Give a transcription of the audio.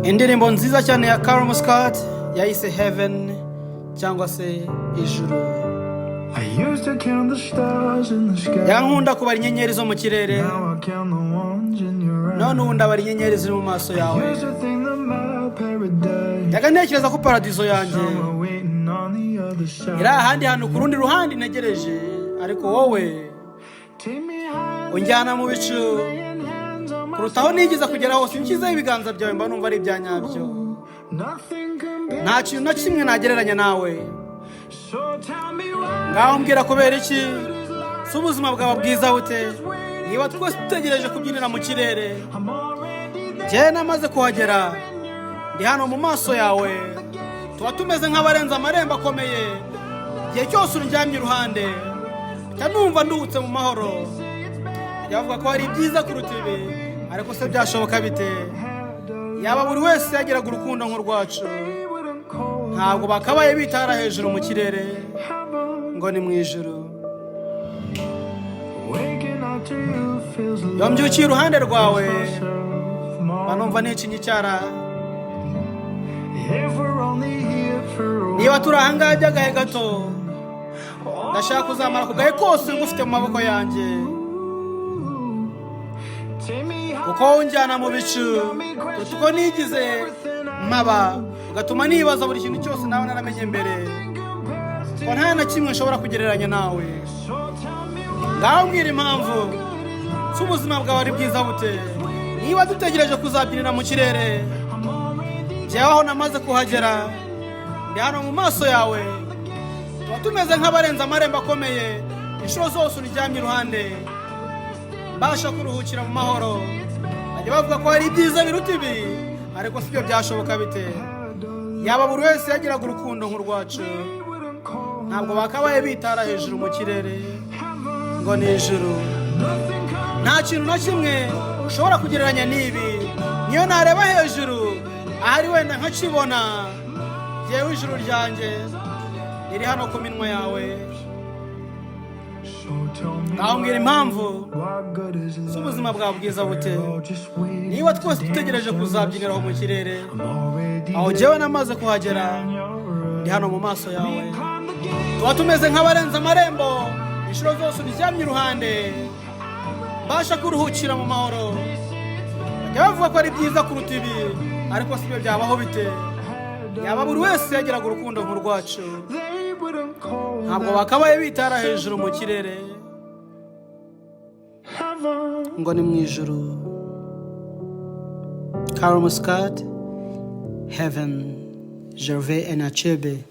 indirimbo nziza cyane ya Callum Scott yayise Heaven cyangwa se ijuru. Yankunda kubara inyenyeri zo mu kirere, none ubu ndabara inyenyeri ziri mu maso yawe. Yagantekereza ko paradizo yanjye iri ahandi hantu ku rundi ruhande ntegereje, ariko wowe unjyana mu bicu kuruta aho nigeze kugera hose. Nshyizeho ibiganza byawe mba numva ari ibya nyabyo, nta kintu na kimwe nagereranya nawe. Ngaho mbwira kubera iki si ubuzima bwawe bwiza bute niba twese dutegereje kubyinira mu kirere? Njye namaze kuhagera, ndi hano mu maso yawe. Tuba tumeze nk'abarenze amarembo akomeye, igihe cyose unjyamye iruhande numva nduhutse mu mahoro. Yavuga ko hari ibyiza kuruta ibi, ariko se byashoboka bite? Yaba buri wese yagiraga urukundo nk'urwacu, ntabwo bakabaye bitara hejuru mu kirere ngo ni mu ijuru. Iyo mbyukiye iruhande rwawe banumva nicinye icyara. Niba turi ahangaha by'agahe gato, ndashaka kuzamara ku gahe kose ngufite mu maboko yanjye, kuko unjyana mu bicu kuruta uko nigize maba, ugatuma nibaza buri kintu cyose nawe naramenye mbere, ko nta na kimwe nshobora kugereranya nawe. Ngaho mbwira impamvu si ubuzima bwawe ari bwiza bute niba dutegereje kuzabyinira mu kirere? Njyewe aho namaze kuhagera, ndi hano mu maso yawe. Tuba tumeze nk'abarenze amarembo akomeye, inshuro zose unjyamye iruhande mbasha kuruhukira mu mahoro. Bajya bavuga ko hari ibyiza biruta ibi, ariko sibyo byashoboka bite? Yaba buri wese yagiraga urukundo nk'urwacu, ntabwo bakabaye bitara hejuru mu kirere ngo ni ijuru. Nta kintu na kimwe ushobora kugereranya n'ibi. Niyo nareba hejuru ahari wenda nkakibona, yewe ijuru ryanjye riri hano ku minwa yawe. Ngaho mbwira impamvu si ubuzima bwawe bwiza bute niba twese dutegereje kuzabyiniraho mu kirere? Aho njyewe namaze kuhagera, ndi hano mu maso yawe. Tuba tumeze nk'abarenze amarembo, inshuro zose unjyamye iruhande mbasha kuruhukira mu mahoro. Bajya bavuga ko ari byiza kuruta ibi, ariko sibyo byabaho bite? Yaba buri wese yagiraga urukundo nk'urwacu, ntabwo bakabaye bitara hejuru mu kirere ngo ni mu ijuru. Callum Scott, Heaven, Gervais and Achebe.